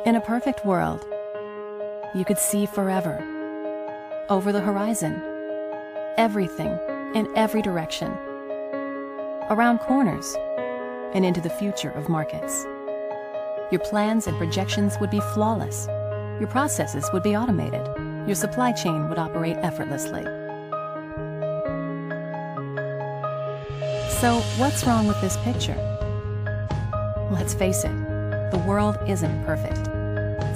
In a perfect world, you could see forever, over the horizon, everything in every direction, around corners, and into the future of markets. Your plans and projections would be flawless. Your processes would be automated. Your supply chain would operate effortlessly. So, what's wrong with this picture? Let's face it, the world isn't perfect.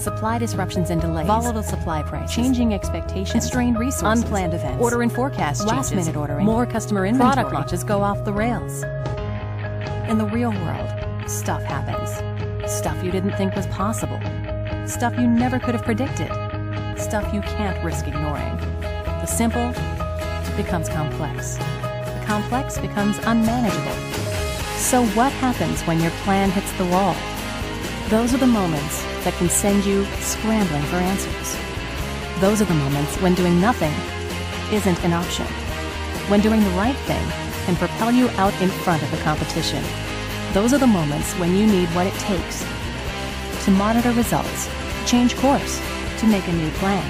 Supply disruptions and delays, volatile supply prices, changing expectations, constrained resources, unplanned events, order and forecast changes, last-minute ordering, more customer inventory, product launches go off the rails. In the real world, stuff happens. Stuff you didn't think was possible. Stuff you never could have predicted. Stuff you can't risk ignoring. The simple becomes complex. The complex becomes unmanageable. So what happens when your plan hits the wall? Those are the moments that can send you scrambling for answers. Those are the moments when doing nothing isn't an option. When doing the right thing can propel you out in front of the competition. Those are the moments when you need what it takes to monitor results, change course, to make a new plan,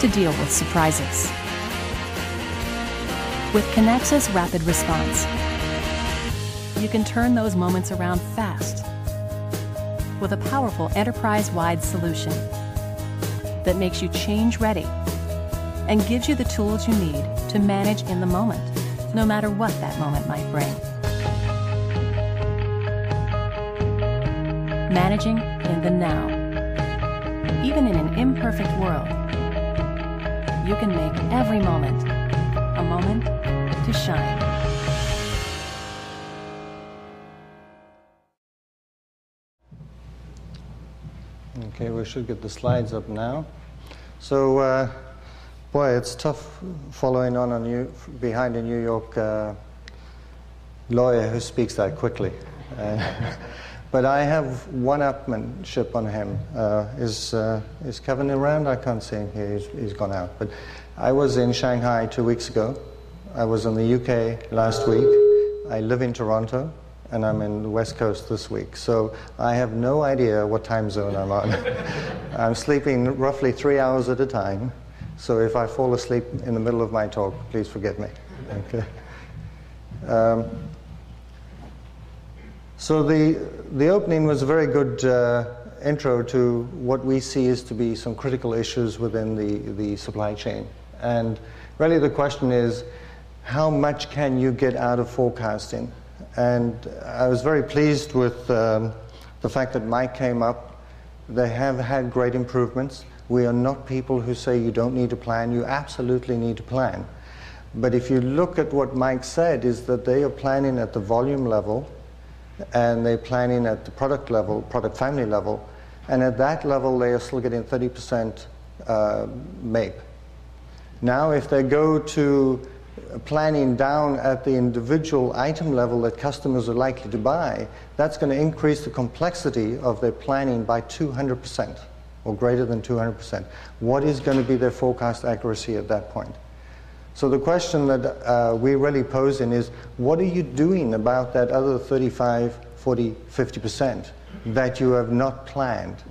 to deal with surprises. With Kinaxis Rapid Response, you can turn those moments around fast with a powerful enterprise-wide solution that makes you change-ready and gives you the tools you need to manage in the moment, no matter what that moment might bring. Managing in the now. Even in an imperfect world, you can make every moment a moment to shine. Okay, we should get the slides up now. So, boy, it's tough following on behind a New York lawyer who speaks that quickly. But I have one-upmanship on him. Is Kevin around? I can't see him here. He's gone out. But I was in Shanghai 2 weeks ago. I was in the UK last week. I live in Toronto, and I'm in the West Coast this week. So I have no idea what time zone I'm on. I'm sleeping roughly 3 hours at a time. So if I fall asleep in the middle of my talk, please forgive me. Okay. So the opening was a very good intro to what we see is to be some critical issues within the supply chain. And really the question is, how much can you get out of forecasting? And I was very pleased with the fact that Mike came up. They have had great improvements. We are not people who say you don't need to plan. You absolutely need to plan. But if you look at what Mike said, is that they are planning at the volume level, and they're planning at the product level, product family level, and at that level they are still getting 30% MAPE. Now if they go to planning down at the individual item level that customers are likely to buy, that's going to increase the complexity of their planning by 200% or greater than 200%. What is going to be their forecast accuracy at that point? So the question that we really pose in is, what are you doing about that other 35, 40, 50% that you have not planned?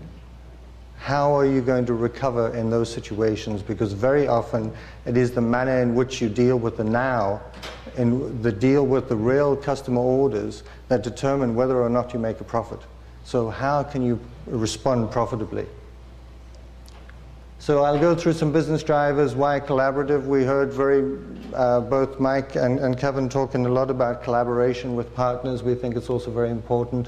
How are you going to recover in those situations? Because very often it is the manner in which you deal with the now and the deal with the real customer orders that determine whether or not you make a profit. So how can you respond profitably? So I'll go through some business drivers. Why collaborative? We heard both Mike and Kevin talking a lot about collaboration with partners. We think it's also very important.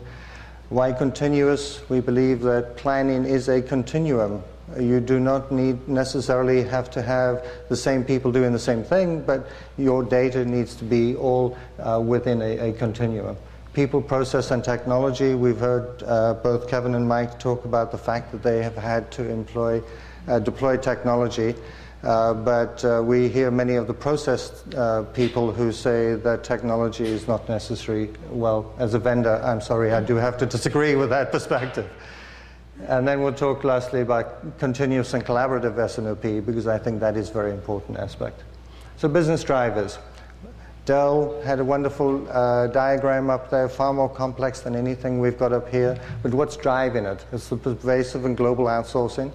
Why continuous? We believe that planning is a continuum. You do not necessarily have to have the same people doing the same thing, but your data needs to be all within a continuum. People, process, and technology. We've heard both Kevin and Mike talk about the fact that they have had to deploy technology, but we hear many of the process people who say that technology is not necessary. Well, as a vendor, I'm sorry, I do have to disagree with that perspective. And then we'll talk lastly about continuous and collaborative S&OP, because I think that is a very important aspect. So business drivers. Dell had a wonderful diagram up there, far more complex than anything we've got up here. But what's driving it? It's the pervasive and global outsourcing.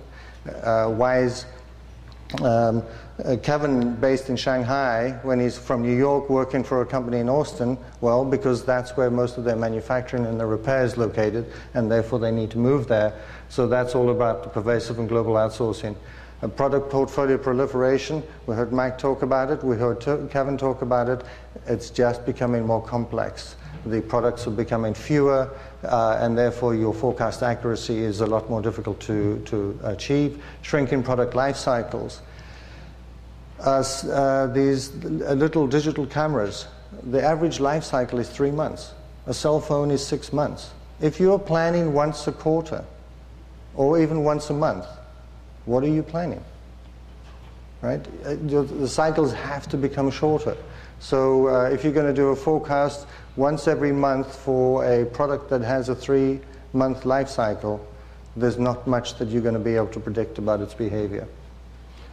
Why is Kevin based in Shanghai when he's from New York working for a company in Austin? Well, because that's where most of their manufacturing and the repair is located, and therefore they need to move there. So that's all about the pervasive and global outsourcing. Product portfolio proliferation, we heard Mike talk about it, we heard Kevin talk about it. It's just becoming more complex. The products are becoming fewer, and therefore your forecast accuracy is a lot more difficult to achieve. Shrinking product life cycles. These little digital cameras, the average life cycle is 3 months. A cell phone is 6 months. If you're planning once a quarter, or even once a month, what are you planning? Right? The cycles have to become shorter. So if you're going to do a forecast once every month for a product that has a 3-month life cycle, there's not much that you're going to be able to predict about its behavior.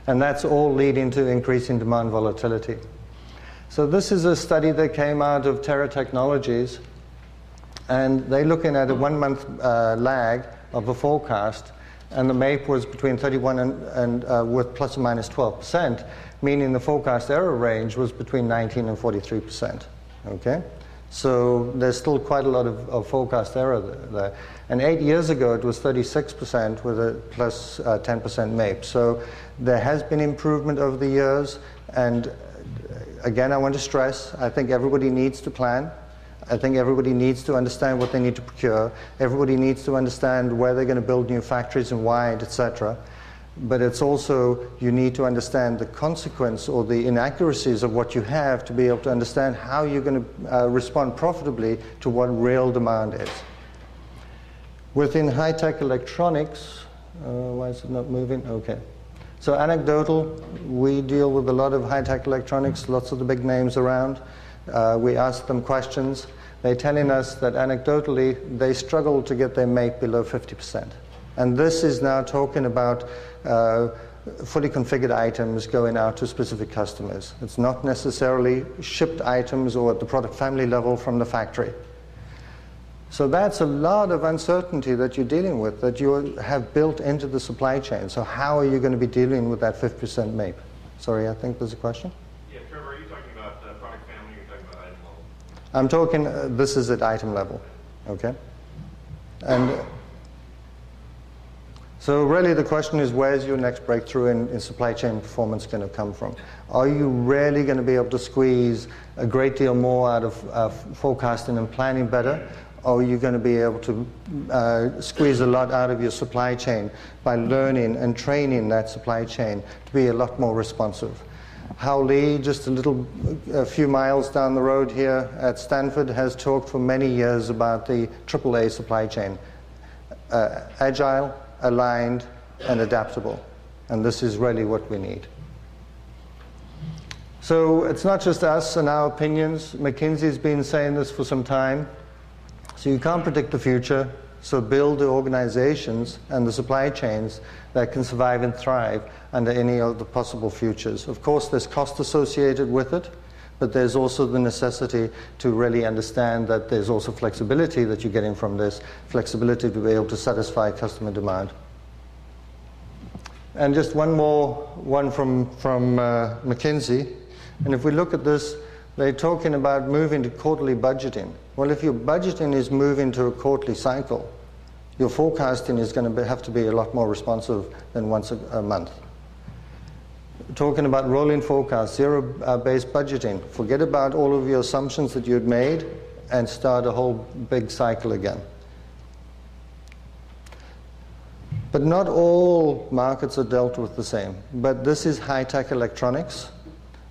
And that's all leading to increasing demand volatility. So this is a study that came out of Terra Technologies, and they're looking at a 1-month lag of a forecast, and the MAPE was between 31 and with plus or minus 12%, meaning the forecast error range was between 19 and 43%. Okay? So there's still quite a lot of forecast error there. And 8 years ago, it was 36% with a plus 10% MAPE. So there has been improvement over the years. And again, I want to stress, I think everybody needs to plan. I think everybody needs to understand what they need to procure. Everybody needs to understand where they're going to build new factories and why, etc. But it's also, you need to understand the consequence or the inaccuracies of what you have to be able to understand how you're going to respond profitably to what real demand is. Within high-tech electronics, why is it not moving? Okay. So anecdotal, we deal with a lot of high-tech electronics, lots of the big names around. We ask them questions. They're telling us that anecdotally, they struggle to get their MAPE below 50%. And this is now talking about fully configured items going out to specific customers. It's not necessarily shipped items or at the product family level from the factory. So that's a lot of uncertainty that you're dealing with, that you have built into the supply chain. So how are you going to be dealing with that 50% MAPE? Sorry, I think there's a question. Yeah, Trevor, are you talking about product family or are you talking about item level? I'm talking, this is at item level, okay? And so really the question is, where's your next breakthrough in supply chain performance going to come from? Are you really going to be able to squeeze a great deal more out of forecasting and planning better? Or are you going to be able to squeeze a lot out of your supply chain by learning and training that supply chain to be a lot more responsive? Hao Li, just a few miles down the road here at Stanford, has talked for many years about the AAA supply chain. Agile, aligned, and adaptable. And this is really what we need. So it's not just us and our opinions. McKinsey's been saying this for some time. So you can't predict the future, so build the organizations and the supply chains that can survive and thrive under any of the possible futures. Of course, there's cost associated with it, but there's also the necessity to really understand that there's also flexibility that you're getting from this, flexibility to be able to satisfy customer demand. And just one from McKinsey, and if we look at this, they're talking about moving to quarterly budgeting. Well, if your budgeting is moving to a quarterly cycle, your forecasting is going to have to be a lot more responsive than once a month. Talking about rolling forecasts, zero-based budgeting. Forget about all of your assumptions that you had made and start a whole big cycle again. But not all markets are dealt with the same. But this is high-tech electronics.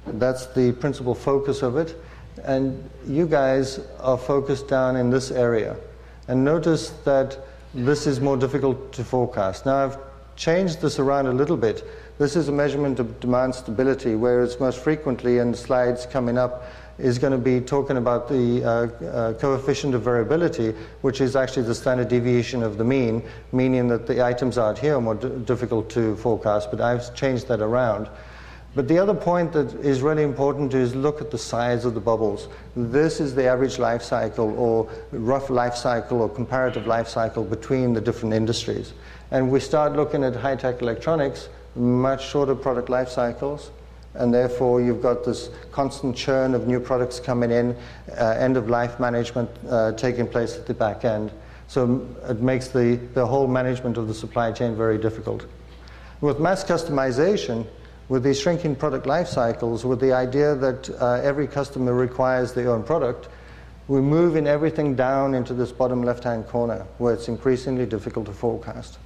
That's the principal focus of it. And you guys are focused down in this area. And notice that this is more difficult to forecast. Now, I've changed this around a little bit. This is a measurement of demand stability, whereas most frequently in slides coming up is going to be talking about the coefficient of variability, which is actually the standard deviation of the mean, meaning that the items out here are more difficult to forecast, but I've changed that around. But the other point that is really important is look at the size of the bubbles. This is the average life cycle or rough life cycle or comparative life cycle between the different industries. And we start looking at high-tech electronics, much shorter product life cycles, and therefore you've got this constant churn of new products coming in, end-of-life management taking place at the back end. So it makes the whole management of the supply chain very difficult. With mass customization, with these shrinking product life cycles, with the idea that every customer requires their own product, we're moving everything down into this bottom left-hand corner where it's increasingly difficult to forecast.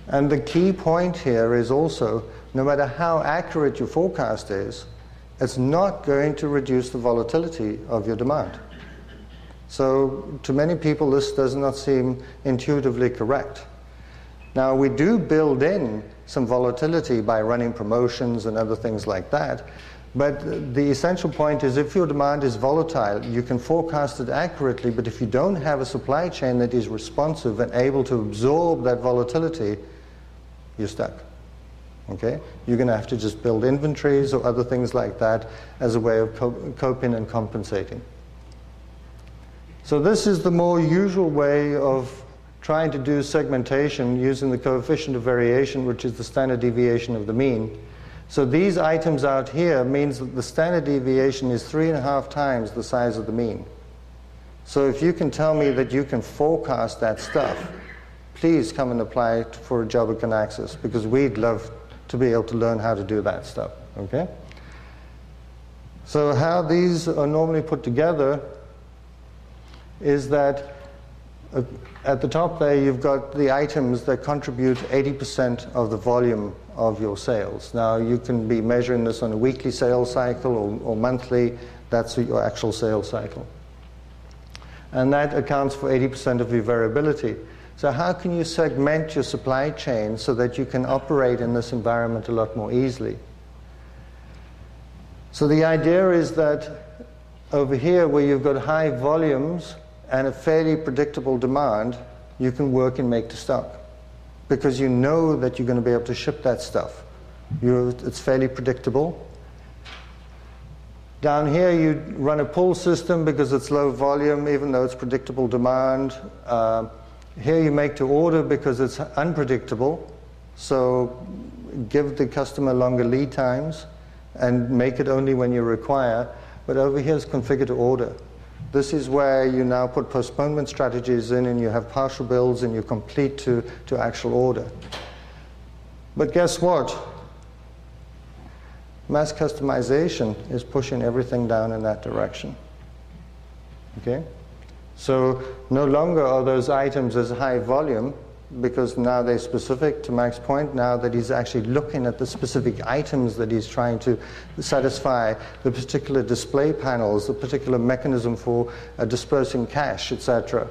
And the key point here is also, no matter how accurate your forecast is, it's not going to reduce the volatility of your demand. So to many people, this does not seem intuitively correct. Now, we do build in some volatility by running promotions and other things like that, but the essential point is if your demand is volatile, you can forecast it accurately, but if you don't have a supply chain that is responsive and able to absorb that volatility, you're stuck. Okay? You're going to have to just build inventories or other things like that as a way of coping and compensating. So this is the more usual way of trying to do segmentation using the coefficient of variation, which is the standard deviation of the mean. So these items out here means that the standard deviation is 3.5 times the size of the mean. So if you can tell me that you can forecast that stuff, please come and apply for a job at Kinaxis, because we'd love to be able to learn how to do that stuff. Okay? So how these are normally put together is that at the top there, you've got the items that contribute 80% of the volume of your sales. Now, you can be measuring this on a weekly sales cycle or monthly. That's your actual sales cycle. And that accounts for 80% of your variability. So how can you segment your supply chain so that you can operate in this environment a lot more easily? So the idea is that over here, where you've got high volumes and a fairly predictable demand, you can work and make to stock, because you know that you're going to be able to ship that stuff. It's fairly predictable. Down here, you run a pull system because it's low volume, even though it's predictable demand. Here you make to order because it's unpredictable, so give the customer longer lead times and make it only when you require. But over here is configure to order. This is where you now put postponement strategies in, and you have partial builds, and you complete to actual order. But guess what? Mass customization is pushing everything down in that direction. Okay? So no longer are those items as high volume, because now they're specific, to Mac's point, now that he's actually looking at the specific items that he's trying to satisfy, the particular display panels, the particular mechanism for dispersing cash, etc.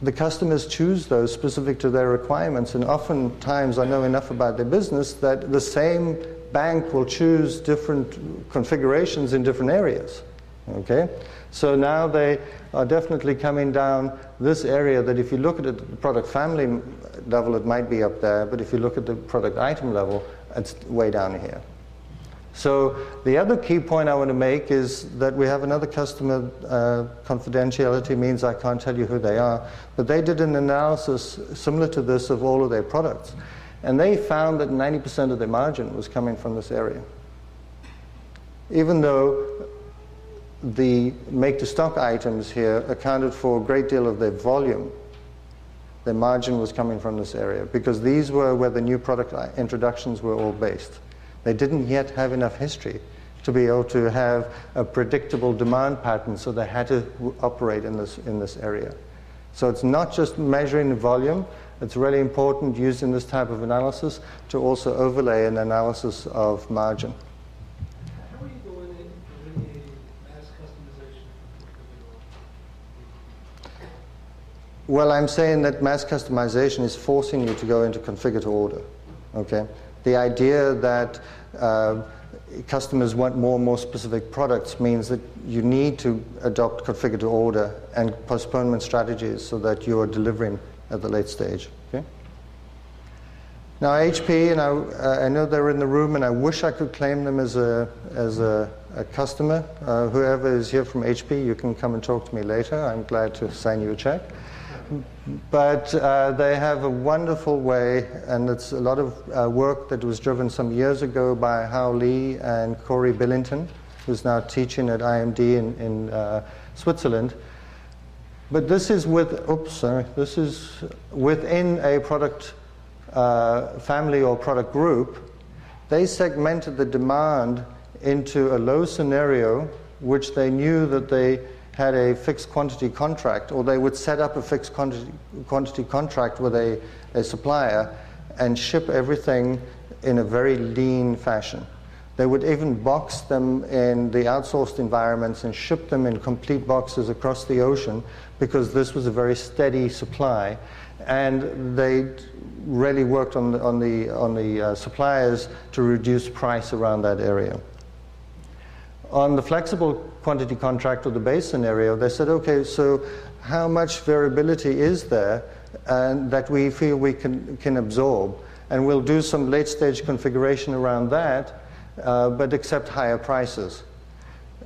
The customers choose those specific to their requirements, and oftentimes I know enough about their business that the same bank will choose different configurations in different areas. Okay? So now they are definitely coming down this area that if you look at it at the product family level, it might be up there, but if you look at the product item level, it's way down here. So the other key point I want to make is that we have another customer, confidentiality means I can't tell you who they are, but they did an analysis similar to this of all of their products. And they found that 90% of their margin was coming from this area. Even though the make-to-stock items here accounted for a great deal of their volume, their margin was coming from this area, because these were where the new product introductions were all based. They didn't yet have enough history to be able to have a predictable demand pattern, so they had to operate in this area. So it's not just measuring volume, it's really important using this type of analysis to also overlay an analysis of margin. How are you going in eliminating mass customization? Well, I'm saying that mass customization is forcing you to go into configure to order. Okay? The idea that customers want more and more specific products means that you need to adopt configure to order and postponement strategies so that you are delivering at the late stage. Okay? Now HP, and I know they're in the room, and I wish I could claim them as a customer. Whoever is here from HP, you can come and talk to me later. I'm glad to sign you a check. But they have a wonderful way, and it's a lot of work that was driven some years ago by Hao Lee and Corey Billington, who's now teaching at IMD in Switzerland. But this is this is within a product family or product group. They segmented the demand into a low scenario, which they knew that they had a fixed quantity contract, or they would set up a fixed quantity contract with a supplier and ship everything in a very lean fashion. They would even box them in the outsourced environments and ship them in complete boxes across the ocean, because this was a very steady supply. And they really worked on the suppliers to reduce price around that area. On the flexible quantity contract or the base scenario, they said, okay, so how much variability is there and that we feel we can absorb? And we'll do some late stage configuration around that, but accept higher prices.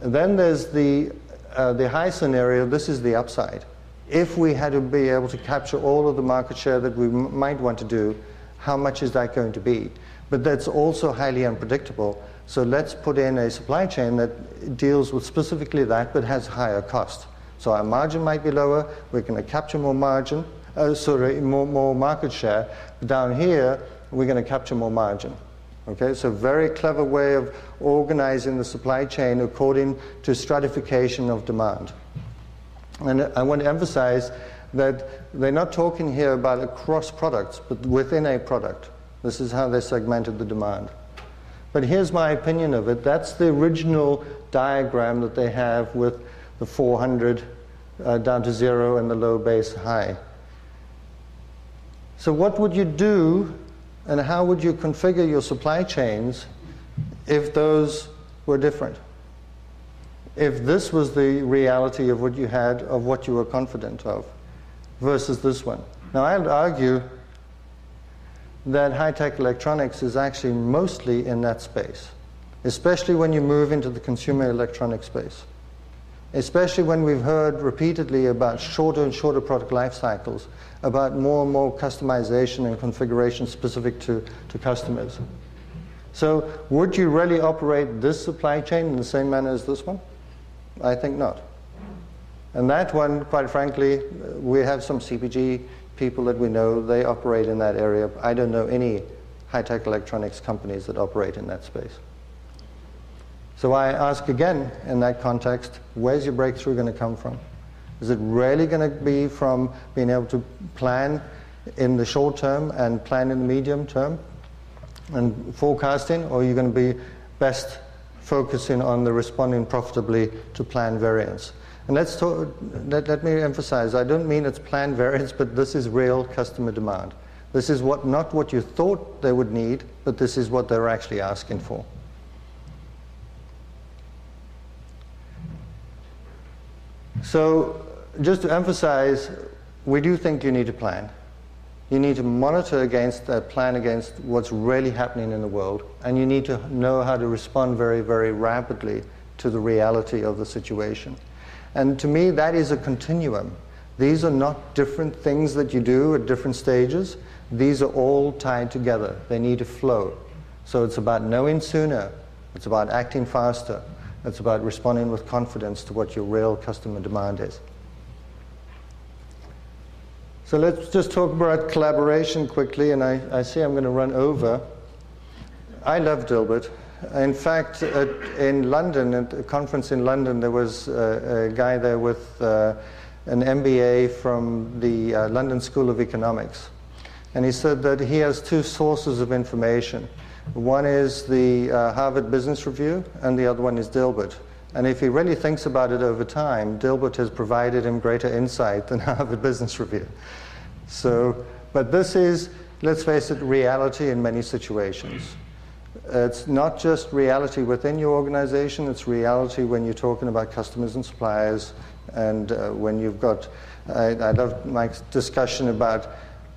And then there's the high scenario. This is the upside. If we had to be able to capture all of the market share that we might want to do, how much is that going to be? But that's also highly unpredictable. So let's put in a supply chain that deals with specifically that, but has higher cost. So our margin might be lower. We're going to capture more margin, more market share. Down here, we're going to capture more margin. Okay, so very clever way of organizing the supply chain according to stratification of demand. And I want to emphasize that they're not talking here about across products, but within a product. This is how they segmented the demand. But here's my opinion of it. That's the original diagram that they have with the 400 down to 0 and the low base high. So what would you do and how would you configure your supply chains if those were different? If this was the reality of what you had, of what you were confident of, versus this one. Now, I would argue that high-tech electronics is actually mostly in that space, especially when you move into the consumer electronics space, especially when we've heard repeatedly about shorter and shorter product life cycles, about more and more customization and configuration specific to customers. So would you really operate this supply chain in the same manner as this one? I think not. And that one, quite frankly, we have some CPG people that we know, they operate in that area. I don't know any high-tech electronics companies that operate in that space. So I ask again, in that context, where's your breakthrough going to come from? Is it really going to be from being able to plan in the short term and plan in the medium term and forecasting, or are you going to be best focusing on the responding profitably to planned variance? And let me emphasize, I don't mean it's planned variance, but this is real customer demand. This is not what you thought they would need, but this is what they're actually asking for. So just to emphasize, we do think you need to plan. You need to monitor against that, plan against what's really happening in the world, and you need to know how to respond very, very rapidly to the reality of the situation. And to me, that is a continuum. These are not different things that you do at different stages. These are all tied together. They need to flow. So it's about knowing sooner. It's about acting faster. It's about responding with confidence to what your real customer demand is. So let's just talk about collaboration quickly, and I see I'm going to run over. I love Dilbert. In fact, in London, at a conference in London, there was a guy there with an MBA from the London School of Economics. And he said that he has two sources of information. One is the Harvard Business Review, and the other one is Dilbert. And if he really thinks about it over time, Dilbert has provided him greater insight than Harvard Business Review. So, but this is, let's face it, reality in many situations. It's not just reality within your organization, it's reality when you're talking about customers and suppliers, and when you've got, I love Mike's discussion about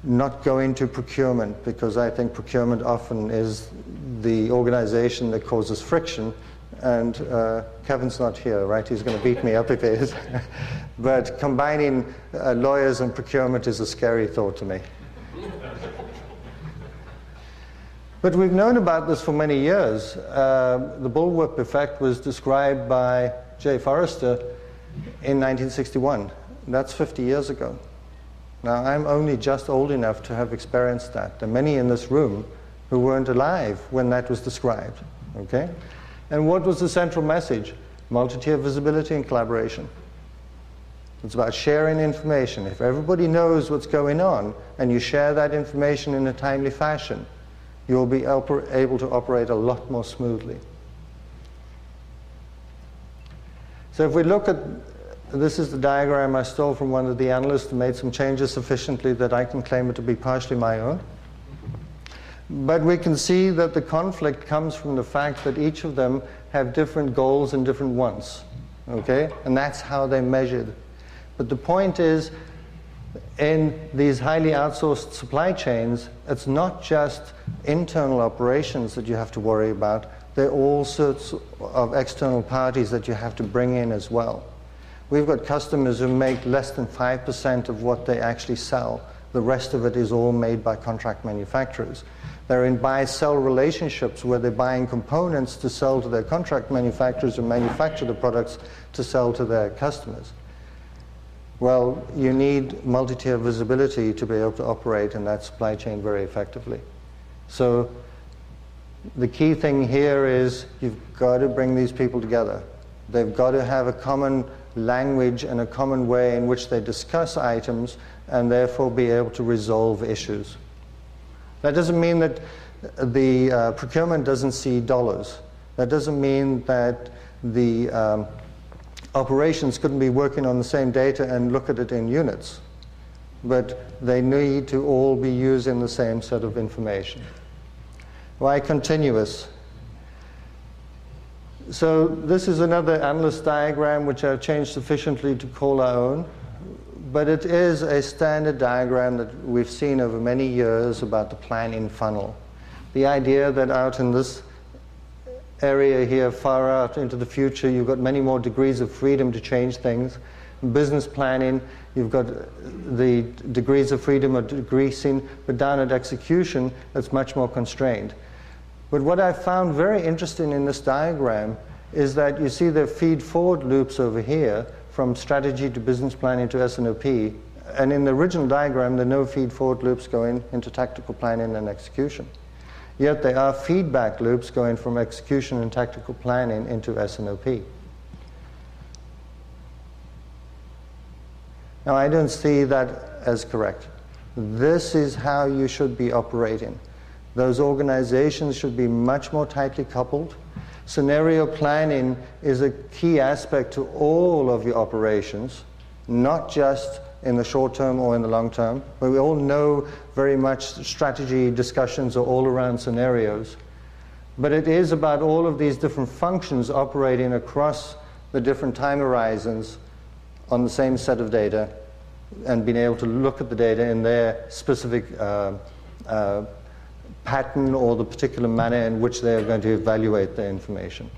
not go into procurement, because I think procurement often is the organization that causes friction. And Kevin's not here, right? He's going to beat me up if he is. But combining lawyers and procurement is a scary thought to me. But we've known about this for many years. The Bullwhip Effect was described by J. Forrester in 1961. That's 50 years ago. Now, I'm only just old enough to have experienced that. There are many in this room who weren't alive when that was described, okay? And what was the central message? Multi-tier visibility and collaboration. It's about sharing information. If everybody knows what's going on and you share that information in a timely fashion, you'll be able to operate a lot more smoothly. So if we look at, this is the diagram I stole from one of the analysts and made some changes sufficiently that I can claim it to be partially my own. But we can see that the conflict comes from the fact that each of them have different goals and different wants, okay? And that's how they're measured. But the point is, in these highly outsourced supply chains, it's not just internal operations that you have to worry about. There are all sorts of external parties that you have to bring in as well. We've got customers who make less than 5% of what they actually sell. The rest of it is all made by contract manufacturers. They're in buy-sell relationships where they're buying components to sell to their contract manufacturers who manufacture the products to sell to their customers. Well, you need multi-tier visibility to be able to operate in that supply chain very effectively. So the key thing here is you've got to bring these people together. They've got to have a common language and a common way in which they discuss items and therefore be able to resolve issues. That doesn't mean that the procurement doesn't see dollars. That doesn't mean that the operations couldn't be working on the same data and look at it in units. But they need to all be using the same set of information. Why continuous? So this is another analyst diagram which I've changed sufficiently to call our own. But it is a standard diagram that we've seen over many years about the plan-in funnel. The idea that out in this area here, far out into the future, you've got many more degrees of freedom to change things. In business planning, you've got the degrees of freedom of decreasing, but down at execution, it's much more constrained. But what I found very interesting in this diagram is that you see the feed-forward loops over here from strategy to business planning to S&OP. And in the original diagram, there are no feed-forward loops going into tactical planning and execution. Yet there are feedback loops going from execution and tactical planning into S&OP. Now, I don't see that as correct. This is how you should be operating. Those organizations should be much more tightly coupled. Scenario planning is a key aspect to all of your operations, not just in the short term or in the long term. But we all know very much strategy discussions are all around scenarios. But it is about all of these different functions operating across the different time horizons on the same set of data and being able to look at the data in their specific pattern or the particular manner in which they're going to evaluate the information.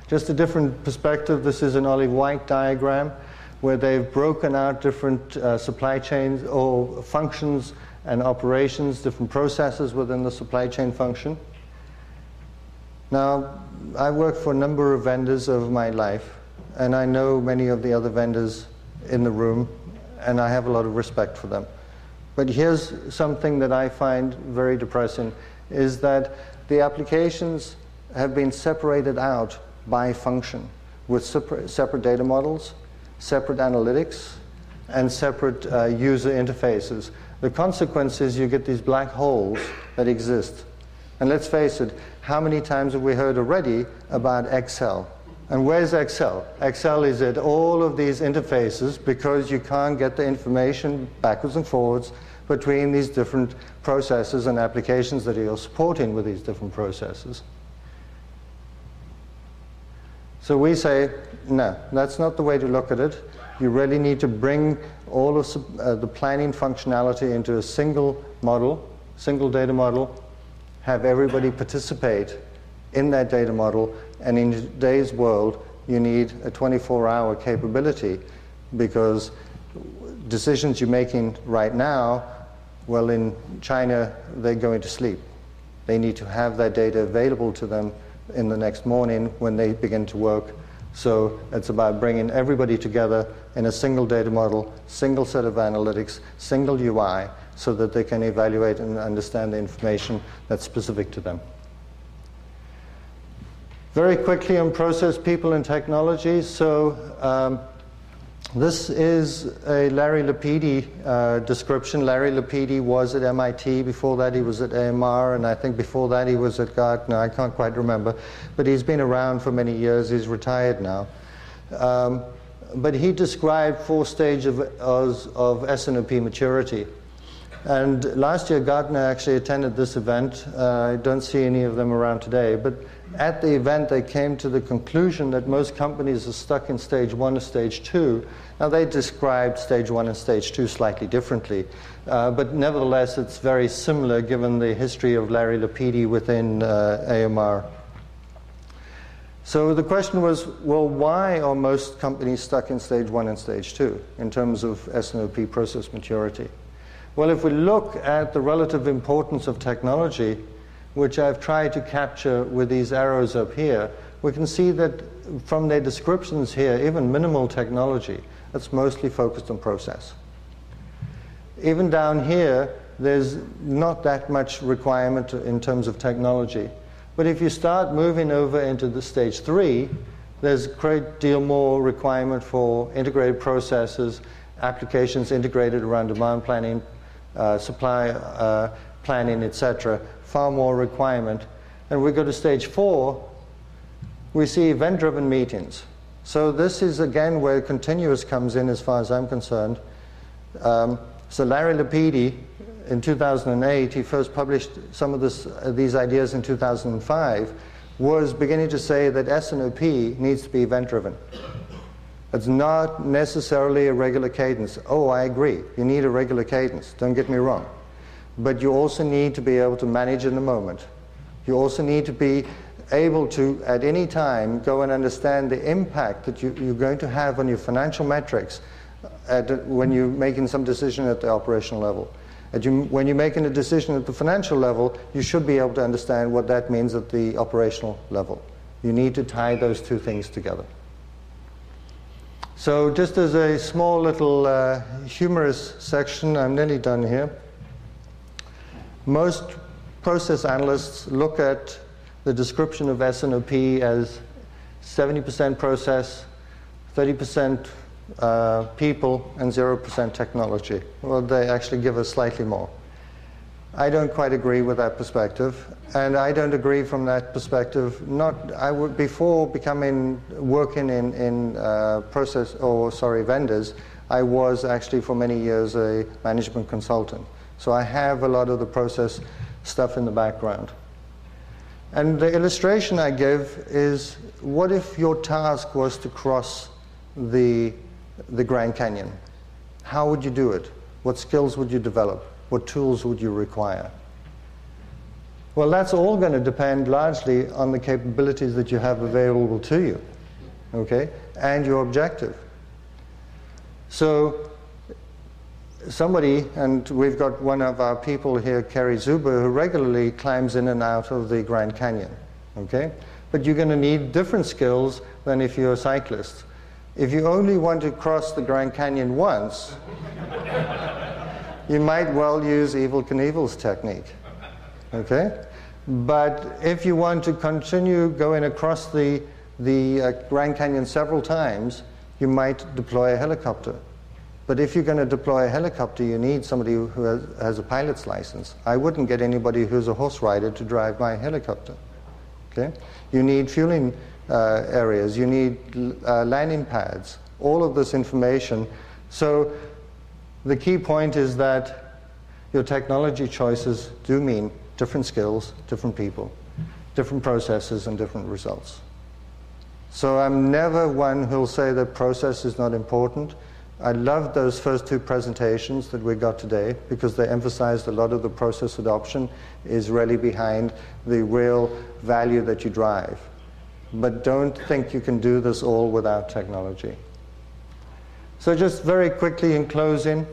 Just a different perspective. This is an olive white diagram where they've broken out different supply chains or functions and operations, different processes within the supply chain function. Now, I worked for a number of vendors over my life, and I know many of the other vendors in the room, and I have a lot of respect for them. But here's something that I find very depressing, is that the applications have been separated out by function with separate data models, separate analytics, and separate user interfaces. The consequence is you get these black holes that exist. And let's face it, how many times have we heard already about Excel? And where's Excel? Excel is at all of these interfaces because you can't get the information backwards and forwards between these different processes and applications that you're supporting with these different processes. So we say, no, that's not the way to look at it. You really need to bring all of the planning functionality into a single model, single data model, have everybody participate in that data model, and in today's world, you need a 24-hour capability, because decisions you're making right now, well, in China, they're going to sleep. They need to have that data available to them in the next morning when they begin to work. So it's about bringing everybody together in a single data model, single set of analytics, single UI, so that they can evaluate and understand the information that's specific to them. Very quickly on process, people, and technology. So this is a Larry Lapidi description. Larry Lapidi was at MIT. Before that, he was at AMR, and I think before that he was at Gartner. I can't quite remember. But he's been around for many years. He's retired now. But he described 4 stages of S&OP maturity. And last year, Gartner actually attended this event. I don't see any of them around today. But at the event, they came to the conclusion that most companies are stuck in stage 1 or stage 2. Now, they described stage 1 and stage 2 slightly differently. But nevertheless, it's very similar given the history of Larry Lapidi within AMR. So the question was, well, why are most companies stuck in stage 1 and stage 2 in terms of S&OP process maturity? Well, if we look at the relative importance of technology, which I've tried to capture with these arrows up here, we can see that from their descriptions here, even minimal technology, that's mostly focused on process. Even down here, there's not that much requirement in terms of technology. But if you start moving over into the stage 3, there's a great deal more requirement for integrated processes, applications integrated around demand planning, supply planning, etc. Far more requirement. And we go to stage 4, we see event-driven meetings. So this is again where continuous comes in as far as I'm concerned. So Larry Lapidi, in 2008, he first published some of these ideas in 2005, was beginning to say that S&OP needs to be event-driven. It's not necessarily a regular cadence. Oh, I agree. You need a regular cadence. Don't get me wrong. But you also need to be able to manage in the moment. You also need to be able to, at any time, go and understand the impact that you're going to have on your financial metrics when you're making some decision at the operational level. When you're making a decision at the financial level, you should be able to understand what that means at the operational level. You need to tie those two things together. So just as a small little humorous section, I'm nearly done here. Most process analysts look at the description of S&OP as 70% process, 30% people, and 0% technology. Well, they actually give us slightly more. I don't quite agree with that perspective, and I don't agree from that perspective. Before working in vendors, I was actually for many years a management consultant. So I have a lot of the process stuff in the background. And the illustration I give is, what if your task was to cross the Grand Canyon? How would you do it? What skills would you develop? What tools would you require? Well, that's all going to depend largely on the capabilities that you have available to you, okay, and your objective. So somebody, and we've got one of our people here, Kerry Zuber, who regularly climbs in and out of the Grand Canyon, okay? But you're going to need different skills than if you're a cyclist. If you only want to cross the Grand Canyon once, you might well use Evel Knievel's technique, okay? But if you want to continue going across the Grand Canyon several times, you might deploy a helicopter. But if you're going to deploy a helicopter, you need somebody who has a pilot's license. I wouldn't get anybody who's a horse rider to drive my helicopter, okay? You need fueling areas, you need landing pads, all of this information. So the key point is that your technology choices do mean different skills, different people, different processes, and different results. So I'm never one who'll say that process is not important. I loved those first two presentations that we got today because they emphasized a lot of the process adoption is really behind the real value that you drive. But don't think you can do this all without technology. So just very quickly in closing,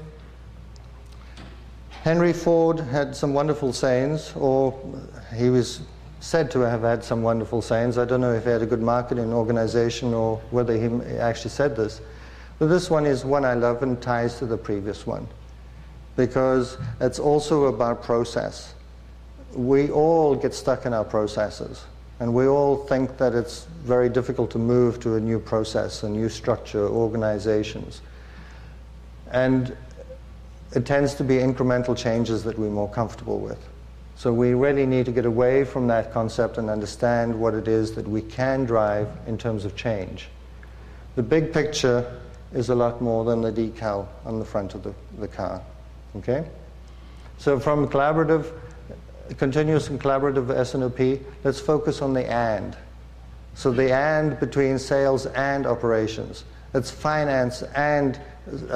Henry Ford had some wonderful sayings, or he was said to have had some wonderful sayings. I don't know if he had a good marketing organization or whether he actually said this. But this one is one I love and ties to the previous one, because it's also about process. We all get stuck in our processes, and we all think that it's very difficult to move to a new process, a new structure, organizations. And it tends to be incremental changes that we're more comfortable with. So we really need to get away from that concept and understand what it is that we can drive in terms of change. The big picture is a lot more than the decal on the front of the car. Okay? So from continuous and collaborative S&OP, let's focus on the and. So the and between sales and operations. That's finance and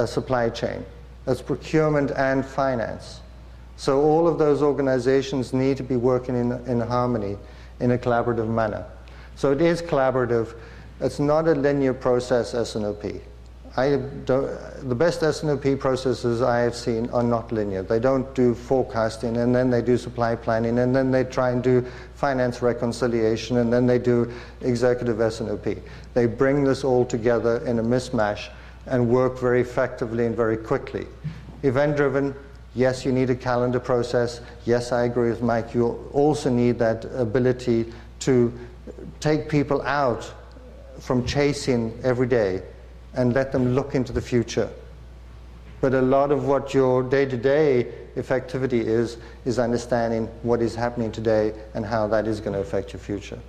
supply chain. That's procurement and finance. So all of those organizations need to be working in harmony, in a collaborative manner. So it is collaborative. It's not a linear process S&OP. The best S&OP processes I have seen are not linear. They don't do forecasting, and then they do supply planning, and then they try and do finance reconciliation, and then they do executive S&OP. They bring this all together in a mismatch and work very effectively and very quickly. Event-driven, yes, you need a calendar process. Yes, I agree with Mike. You also need that ability to take people out from chasing every day and let them look into the future. But a lot of what your day-to-day effectivity is understanding what is happening today and how that is going to affect your future.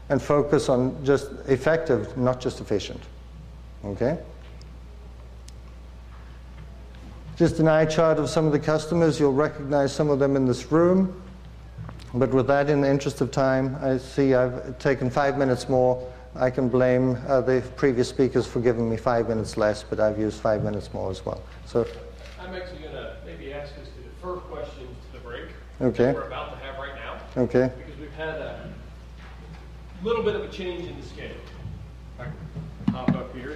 And focus on just effective, not just efficient. Okay? Just an eye chart of some of the customers. You'll recognize some of them in this room. But with that, in the interest of time, I see I've taken 5 minutes more. I can blame the previous speakers for giving me 5 minutes less, but I've used 5 minutes more as well. So I'm actually going to maybe ask us to defer questions to the break okay. that we're about to have right now. Okay. Because we've had a little bit of a change in the schedule. I can hop up here.